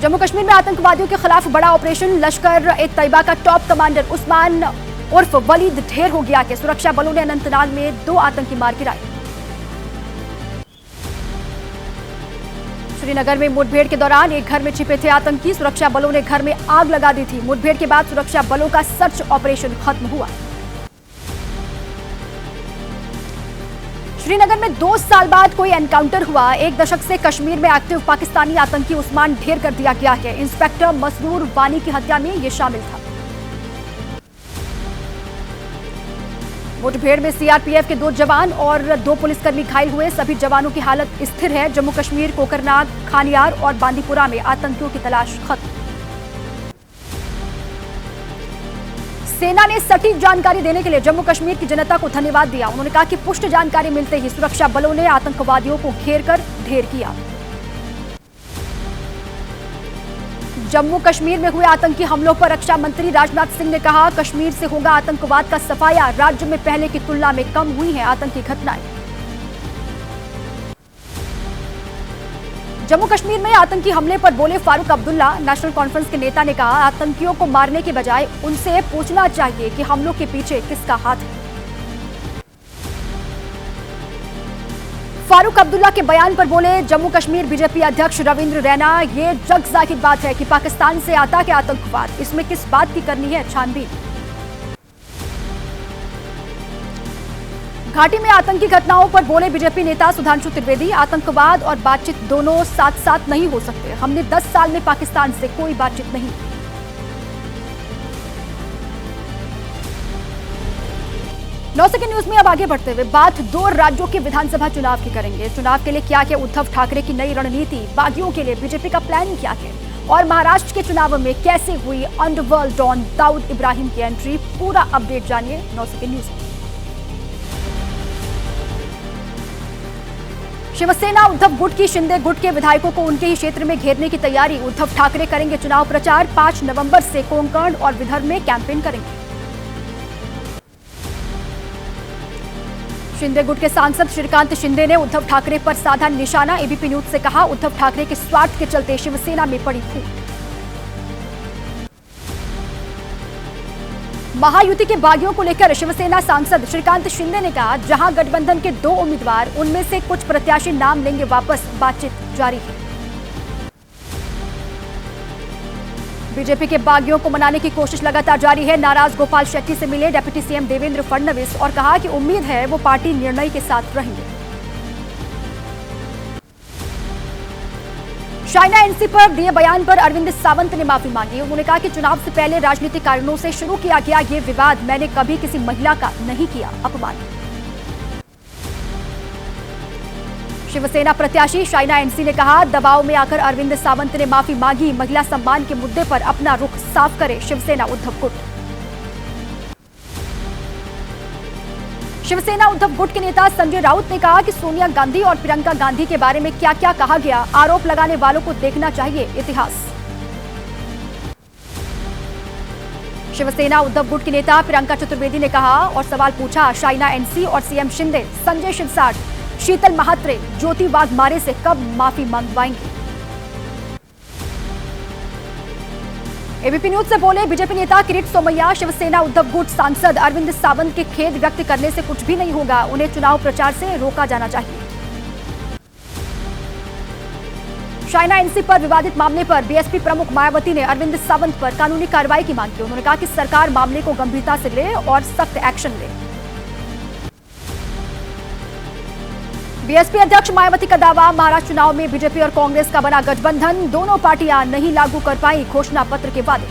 जम्मू कश्मीर में आतंकवादियों के खिलाफ बड़ा ऑपरेशन। लश्कर ए तैयबा का टॉप कमांडर उस्मान उर्फ वलीद ढेर हो गया कि सुरक्षा बलों ने अनंतनाग में 2 आतंकी मार गिराए। श्रीनगर में मुठभेड़ के दौरान एक घर में छिपे थे आतंकी। सुरक्षा बलों ने घर में आग लगा दी थी। मुठभेड़ के बाद सुरक्षा बलों का सर्च ऑपरेशन खत्म हुआ। श्रीनगर में 2 साल बाद कोई एनकाउंटर हुआ। 1 दशक से कश्मीर में एक्टिव पाकिस्तानी आतंकी उस्मान ढेर कर दिया गया है। इंस्पेक्टर मसरूर वानी की हत्या में यह शामिल था। मुठभेड़ में सीआरपीएफ के 2 जवान और 2 पुलिसकर्मी घायल हुए। सभी जवानों की हालत स्थिर है। जम्मू कश्मीर कोकरनाग, खानियार और बांदीपुरा में आतंकियों की तलाश खत्म। सेना ने सटीक जानकारी देने के लिए जम्मू कश्मीर की जनता को धन्यवाद दिया। उन्होंने कहा कि पुष्ट जानकारी मिलते ही सुरक्षा बलों ने आतंकवादियों को घेरकर ढेर किया। जम्मू कश्मीर में हुए आतंकी हमलों पर रक्षा मंत्री राजनाथ सिंह ने कहा, कश्मीर से होगा आतंकवाद का सफाया। राज्य में पहले की तुलना में कम हुई हैं आतंकी घटनाएं। जम्मू कश्मीर में आतंकी हमले पर बोले फारूक अब्दुल्ला। नेशनल कॉन्फ्रेंस के नेता ने कहा, आतंकियों को मारने के बजाय उनसे पूछना चाहिए कि हमलों के पीछे किसका हाथ है। फारूक अब्दुल्ला के बयान पर बोले जम्मू कश्मीर बीजेपी अध्यक्ष रविंद्र रैना, ये जग जाहिर बात है कि पाकिस्तान से आता क्या आतंकवाद, इसमें किस बात की करनी है छानबीन। घाटी में आतंकी घटनाओं पर बोले बीजेपी नेता सुधांशु त्रिवेदी, आतंकवाद और बातचीत दोनों साथ साथ नहीं हो सकते। हमने 10 साल में पाकिस्तान से कोई बातचीत नहीं की। नौसेना न्यूज में अब आगे बढ़ते हुए बात 2 राज्यों के विधानसभा चुनाव की करेंगे। चुनाव के लिए क्या क्या उद्धव ठाकरे की नई रणनीति, बागियों के लिए बीजेपी का प्लान क्या है और महाराष्ट्र के चुनाव में कैसे हुई अंडरवर्ल्ड डॉन दाऊद इब्राहिम की एंट्री, पूरा अपडेट जानिए नौसेना न्यूज में। शिवसेना उद्धव गुट की शिंदे गुट के विधायकों को उनके ही क्षेत्र में घेरने की तैयारी। उद्धव ठाकरे करेंगे चुनाव प्रचार। 5 नवंबर से कोंकण और विदर्भ में कैंपेन करेंगे। शिंदे गुट के सांसद श्रीकांत शिंदे ने उद्धव ठाकरे पर साधा निशाना। एबीपी न्यूज से कहा, उद्धव ठाकरे के स्वार्थ के चलते शिवसेना में पड़ी फूट। महायुति के बागियों को लेकर शिवसेना सांसद श्रीकांत शिंदे ने कहा, जहां गठबंधन के 2 उम्मीदवार, उनमें से कुछ प्रत्याशी नाम लेंगे वापस, बातचीत जारी है। बीजेपी के बागियों को मनाने की कोशिश लगातार जारी है। नाराज गोपाल शेट्टी से मिले डिप्टी सीएम देवेंद्र फडणवीस और कहा कि उम्मीद है वो पार्टी निर्णय के साथ रहेंगे। शाइना एनसी पर दिए बयान पर अरविंद सावंत ने माफी मांगी। उन्होंने कहा कि चुनाव से पहले राजनीतिक कारणों से शुरू किया गया ये विवाद, मैंने कभी किसी महिला का नहीं किया अपमान। शिवसेना प्रत्याशी शाइना एनसी ने कहा, दबाव में आकर अरविंद सावंत ने माफी मांगी। महिला सम्मान के मुद्दे पर अपना रुख साफ करे शिवसेना उद्धव गुट। शिवसेना उद्धव गुट के नेता संजय राउत ने कहा कि सोनिया गांधी और प्रियंका गांधी के बारे में क्या क्या कहा गया, आरोप लगाने वालों को देखना चाहिए इतिहास। शिवसेना उद्धव गुट की नेता प्रियंका चतुर्वेदी ने कहा और सवाल पूछा, शाइना एनसी और सीएम शिंदे, संजय शिरसाट, शीतल महात्रे, ज्योति वाघमारे से कब माफी मंगवाएंगे। एबीपी न्यूज से बोले बीजेपी नेता किरीट सोमैया, शिवसेना उद्धव गुट सांसद अरविंद सावंत के खेद व्यक्त करने से कुछ भी नहीं होगा, उन्हें चुनाव प्रचार से रोका जाना चाहिए। शाइना एनसी पर विवादित मामले पर बीएसपी प्रमुख मायावती ने अरविंद सावंत पर कानूनी कार्रवाई की मांग की। उन्होंने कहा कि सरकार मामले को गंभीरता से ले और सख्त एक्शन ले। बीएसपी अध्यक्ष मायावती का दावा, महाराष्ट्र चुनाव में बीजेपी और कांग्रेस का बना गठबंधन, दोनों पार्टियां नहीं लागू कर पाई घोषणा पत्र के वादे।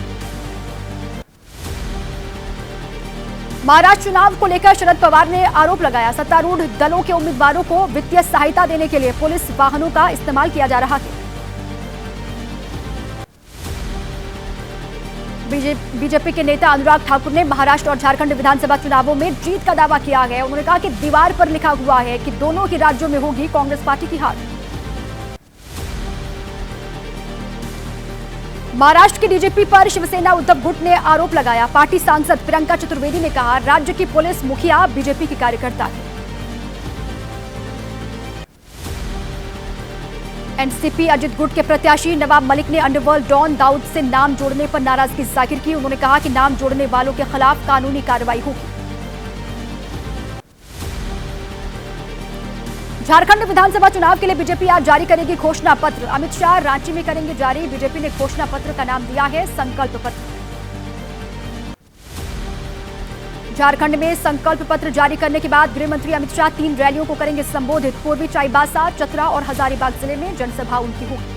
महाराष्ट्र चुनाव को लेकर शरद पवार ने आरोप लगाया, सत्तारूढ़ दलों के उम्मीदवारों को वित्तीय सहायता देने के लिए पुलिस वाहनों का इस्तेमाल किया जा रहा है। बीजेपी के नेता अनुराग ठाकुर ने महाराष्ट्र और झारखंड विधानसभा चुनावों में जीत का दावा किया है। उन्होंने कहा कि दीवार पर लिखा हुआ है कि दोनों ही राज्यों में होगी कांग्रेस पार्टी की हार। महाराष्ट्र के डीजीपी पर शिवसेना उद्धव गुट ने आरोप लगाया। पार्टी सांसद प्रियंका चतुर्वेदी ने कहा, राज्य की पुलिस मुखिया बीजेपी की कार्यकर्ता है। एनसीपी अजित गुट के प्रत्याशी नवाब मलिक ने अंडरवर्ल्ड डॉन दाऊद से नाम जोड़ने पर नाराजगी जाहिर की। उन्होंने कहा कि नाम जोड़ने वालों के खिलाफ कानूनी कार्रवाई होगी। झारखंड विधानसभा चुनाव के लिए बीजेपी आज जारी करेगी घोषणा पत्र। अमित शाह रांची में करेंगे जारी। बीजेपी ने घोषणा पत्र का नाम दिया है संकल्प पत्र। झारखंड में संकल्प पत्र जारी करने के बाद गृह मंत्री अमित शाह 3 रैलियों को करेंगे संबोधित। पूर्वी चाईबासा, चतरा और हजारीबाग जिले में जनसभा उनकी होगी।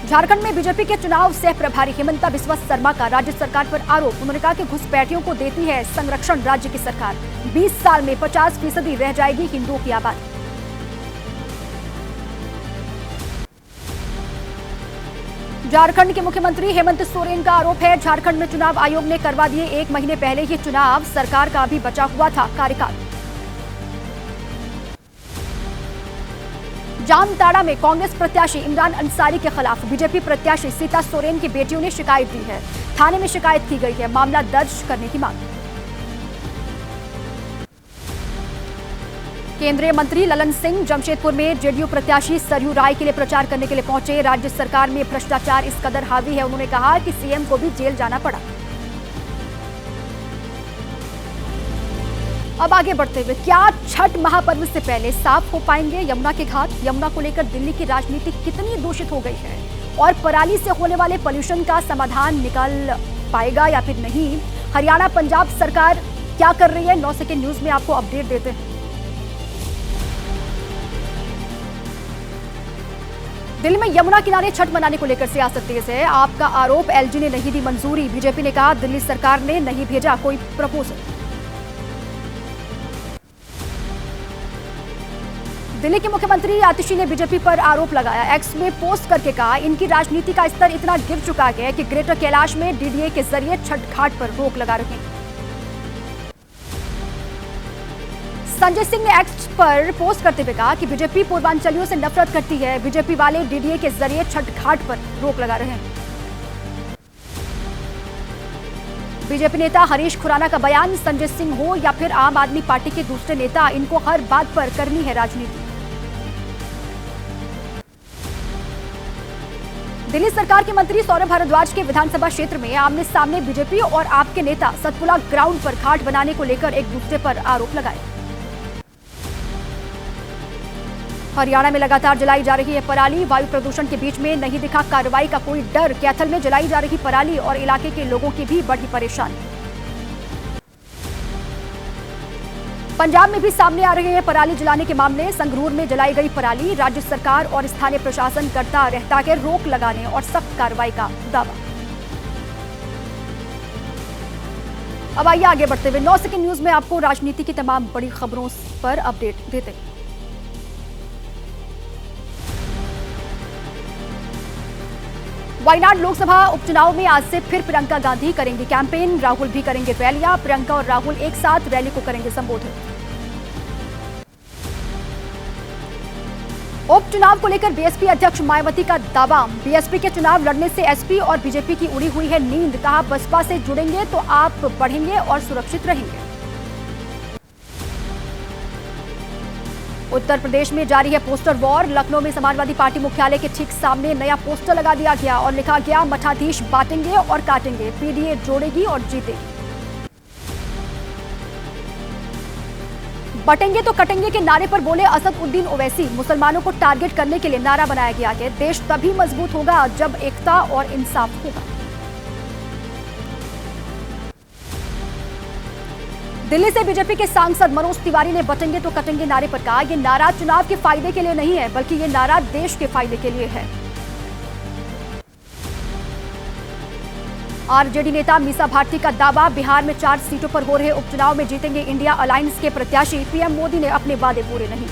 झारखंड में बीजेपी के चुनाव सह प्रभारी हेमंता बिस्वा शर्मा का राज्य सरकार पर आरोप। उन्होंने कहा कि घुसपैठियों को देती है संरक्षण राज्य की सरकार। 20 साल में 50% रह जाएगी हिंदुओं की आबादी। झारखंड के मुख्यमंत्री हेमंत सोरेन का आरोप है झारखंड में चुनाव आयोग ने करवा दिए 1 महीने पहले ही चुनाव। सरकार का भी बचा हुआ था कार्यकाल। जामताड़ा में कांग्रेस प्रत्याशी इमरान अंसारी के खिलाफ बीजेपी प्रत्याशी सीता सोरेन की बेटियों ने शिकायत दी है। थाने में शिकायत की गई है। मामला दर्ज करने की मांग। केंद्रीय मंत्री ललन सिंह जमशेदपुर में जेडीयू प्रत्याशी सरयू राय के लिए प्रचार करने के लिए पहुंचे। राज्य सरकार में भ्रष्टाचार इस कदर हावी है, उन्होंने कहा कि सीएम को भी जेल जाना पड़ा। अब आगे बढ़ते हुए, क्या छठ महापर्व से पहले साफ हो पाएंगे यमुना के घाट? यमुना को लेकर दिल्ली की राजनीति कितनी दूषित हो गई है और पराली से होने वाले पॉल्यूशन का समाधान निकल पाएगा या फिर नहीं? हरियाणा पंजाब सरकार क्या कर रही है? 9 सेकंड न्यूज में आपको अपडेट देते हैं। दिल्ली में यमुना किनारे छठ मनाने को लेकर सियासत तेज है। आपका आरोप एलजी ने नहीं दी मंजूरी। बीजेपी ने कहा दिल्ली सरकार ने नहीं भेजा कोई प्रपोजल। दिल्ली के मुख्यमंत्री आतिशी ने बीजेपी पर आरोप लगाया। एक्स में पोस्ट करके कहा इनकी राजनीति का स्तर इतना गिर चुका है कि ग्रेटर कैलाश में डीडीए के जरिए छठ घाट पर रोक लगा रहे हैं। संजय सिंह ने एक्स पर पोस्ट करते हुए कहा कि बीजेपी पूर्वांचलियों से नफरत करती है। बीजेपी वाले डीडीए के जरिए छठ घाट पर रोक लगा रहे हैं। बीजेपी नेता हरीश खुराना का बयान, संजय सिंह हो या फिर आम आदमी पार्टी के दूसरे नेता, इनको हर बात पर करनी है राजनीति। दिल्ली सरकार के मंत्री सौरभ भारद्वाज के विधानसभा क्षेत्र में आमने सामने बीजेपी और आप के नेता सतपुड़ा ग्राउंड पर घाट बनाने को लेकर एक दूसरे पर आरोप लगाए। हरियाणा में लगातार जलाई जा रही है पराली। वायु प्रदूषण के बीच में नहीं दिखा कार्रवाई का कोई डर। कैथल में जलाई जा रही पराली और इलाके के लोगों की भी बढ़ी परेशानी। पंजाब में भी सामने आ रहे हैं पराली जलाने के मामले। संगरूर में जलाई गई पराली। राज्य सरकार और स्थानीय प्रशासन करता रहता है रोक लगाने और सख्त कार्रवाई का दावा। अब आइए आगे बढ़ते हुए 9 सेकंड न्यूज में आपको राजनीति की तमाम बड़ी खबरों पर अपडेट देते हैं। वायनाड लोकसभा उपचुनाव में आज से फिर प्रियंका गांधी करेंगी कैंपेन। राहुल भी करेंगे रैलियां। प्रियंका और राहुल एक साथ रैली को करेंगे संबोधित। उपचुनाव को लेकर बीएसपी अध्यक्ष मायावती का दावा, बीएसपी के चुनाव लड़ने से एसपी और बीजेपी की उड़ी हुई है नींद। कहा बसपा से जुड़ेंगे तो आप बढ़ेंगे और सुरक्षित रहेंगे। उत्तर प्रदेश में जारी है पोस्टर वॉर। लखनऊ में समाजवादी पार्टी मुख्यालय के ठीक सामने नया पोस्टर लगा दिया गया और लिखा गया मठाधीश बांटेंगे और काटेंगे, पीडीए जोड़ेगी और जीतेगी। बटेंगे तो कटेंगे के नारे पर बोले असद उद्दीन ओवैसी। मुसलमानों को टारगेट करने के लिए नारा बनाया गया है। देश तभी मजबूत होगा जब एकता और इंसाफ होगा। दिल्ली से बीजेपी के सांसद मनोज तिवारी ने बटेंगे तो कटेंगे नारे पर कहा यह नारा चुनाव के फायदे के लिए नहीं है, बल्कि ये नारा देश के फायदे के लिए है। आरजेडी नेता मीसा भारती का दावा, बिहार में 4 सीटों पर हो रहे उपचुनाव में जीतेंगे इंडिया अलायंस के प्रत्याशी। पीएम मोदी ने अपने वादे पूरे नहीं।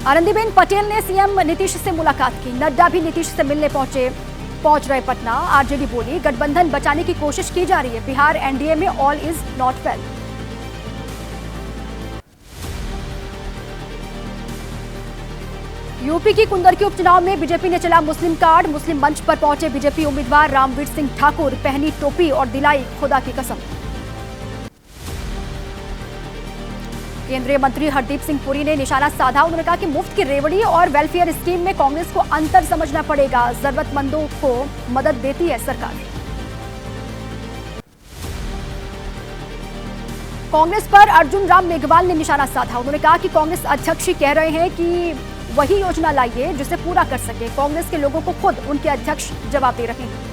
आनंदीबेन पटेल ने सीएम नीतीश से मुलाकात की। नड्डा भी नीतीश से मिलने पहुंच रहे पटना। आरजेडी बोली गठबंधन बचाने की कोशिश की जा रही है। बिहार एनडीए में all is not well. UP की कुंदर के उपचुनाव में बीजेपी ने चला मुस्लिम कार्ड। मुस्लिम मंच पर पहुंचे बीजेपी उम्मीदवार रामवीर सिंह ठाकुर, पहनी टोपी और दिलाई खुदा की कसम। केंद्रीय मंत्री हरदीप सिंह पुरी ने निशाना साधा। उन्होंने कहा कि मुफ्त की रेवड़ी और वेलफेयर स्कीम में कांग्रेस को अंतर समझना पड़ेगा। जरूरतमंदों को मदद देती है सरकार। कांग्रेस पर अर्जुन राम मेघवाल ने निशाना साधा। उन्होंने कहा कि कांग्रेस अध्यक्ष ही कह रहे हैं कि वही योजना लाइए जिसे पूरा कर सके। कांग्रेस के लोगों को खुद उनके अध्यक्ष जवाब दे रहे हैं।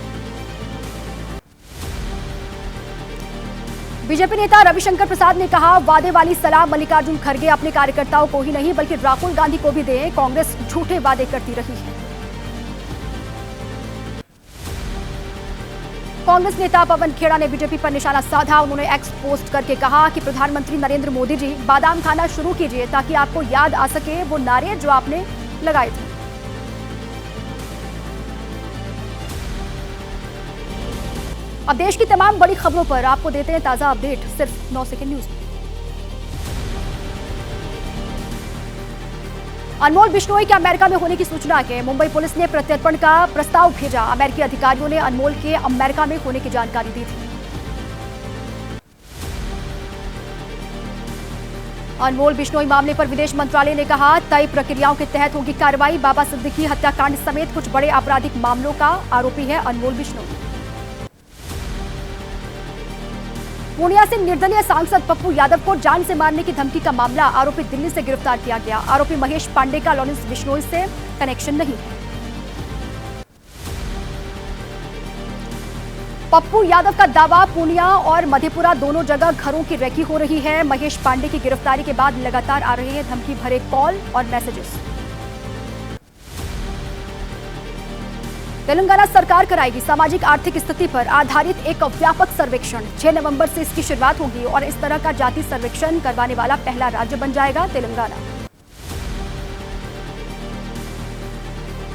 बीजेपी नेता रविशंकर प्रसाद ने कहा, वादे वाली सलाह मल्लिकार्जुन खड़गे अपने कार्यकर्ताओं को ही नहीं बल्कि राहुल गांधी को भी दें। कांग्रेस झूठे वादे करती रही है। कांग्रेस नेता पवन खेड़ा ने बीजेपी पर निशाना साधा। उन्होंने एक्स पोस्ट करके कहा कि प्रधानमंत्री नरेंद्र मोदी जी, बादाम खाना शुरू कीजिए ताकि आपको याद आ सके वो नारे जो आपने लगाए थे। अब देश की तमाम बड़ी खबरों पर आपको देते हैं ताजा अपडेट सिर्फ 9 सेकंड न्यूज में। अनमोल बिश्नोई के अमेरिका में होने की सूचना के मुंबई पुलिस ने प्रत्यर्पण का प्रस्ताव भेजा। अमेरिकी अधिकारियों ने अनमोल के अमेरिका में होने की जानकारी दी थी। अनमोल बिश्नोई मामले पर विदेश मंत्रालय ने कहा, तय प्रक्रियाओं के तहत होगी कार्रवाई। बाबा सिद्दीकी हत्याकांड समेत कुछ बड़े आपराधिक मामलों का आरोपी है अनमोल बिश्नोई। पूर्णिया से निर्दलीय सांसद पप्पू यादव को जान से मारने की धमकी का मामला, आरोपी दिल्ली से गिरफ्तार किया गया। आरोपी महेश पांडे का लॉरेंस बिश्नोई से कनेक्शन नहीं है। पप्पू यादव का दावा, पूर्णिया और मधेपुरा दोनों जगह घरों की रेकी हो रही है। महेश पांडे की गिरफ्तारी के बाद लगातार आ रहे हैं धमकी भरे कॉल और मैसेजेस। तेलंगाना सरकार कराएगी सामाजिक आर्थिक स्थिति पर आधारित एक व्यापक सर्वेक्षण। 6 नवंबर से इसकी शुरुआत होगी और इस तरह का जाति सर्वेक्षण करवाने वाला पहला राज्य बन जाएगा तेलंगाना।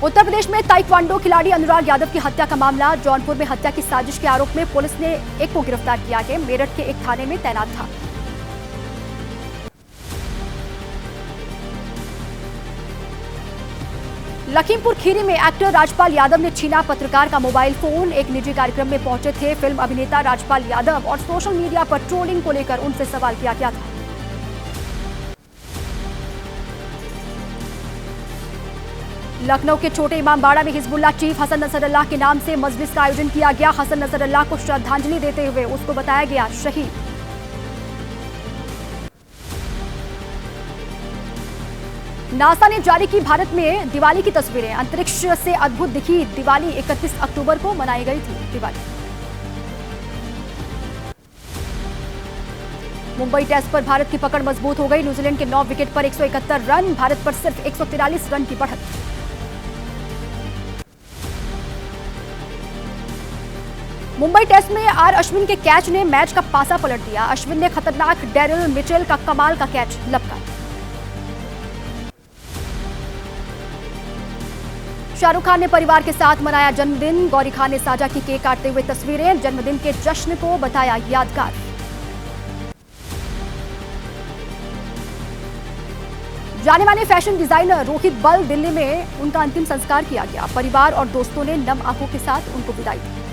उत्तर प्रदेश में ताइक्वांडो खिलाड़ी अनुराग यादव की हत्या का मामला, जौनपुर में हत्या की साजिश के आरोप में पुलिस ने एक को गिरफ्तार किया है। मेरठ के एक थाने में तैनात था। लखीमपुर खीरी में एक्टर राजपाल यादव ने छीना पत्रकार का मोबाइल फोन। एक निजी कार्यक्रम में पहुंचे थे फिल्म अभिनेता राजपाल यादव और सोशल मीडिया पर ट्रोलिंग को लेकर उनसे सवाल किया गया था। लखनऊ के छोटे इमामबाड़ा में हिजबुल्लाह चीफ हसन नसरुल्लाह के नाम से मजलिस का आयोजन किया गया। हसन नसरुल्लाह को श्रद्धांजलि देते हुए उसको बताया गया शहीद। नासा ने जारी की भारत में दिवाली की तस्वीरें। अंतरिक्ष से अद्भुत दिखी दिवाली। 31 अक्टूबर को मनाई गई थी दिवाली। मुंबई टेस्ट पर भारत की पकड़ मजबूत हो गई। न्यूजीलैंड के 9 विकेट पर 171 रन, भारत पर सिर्फ 143 रन की बढ़त। मुंबई टेस्ट में आर अश्विन के कैच ने मैच का पासा पलट दिया। अश्विन ने खतरनाक डेरिल मिचेल का कमाल का कैच लपका। शाहरुख खान ने परिवार के साथ मनाया जन्मदिन। गौरी खान ने साझा की केक काटते हुए तस्वीरें। जन्मदिन के जश्न को बताया यादगार। जाने माने फैशन डिजाइनर रोहित बल दिल्ली में उनका अंतिम संस्कार किया गया। परिवार और दोस्तों ने नम आंखों के साथ उनको विदाई दी।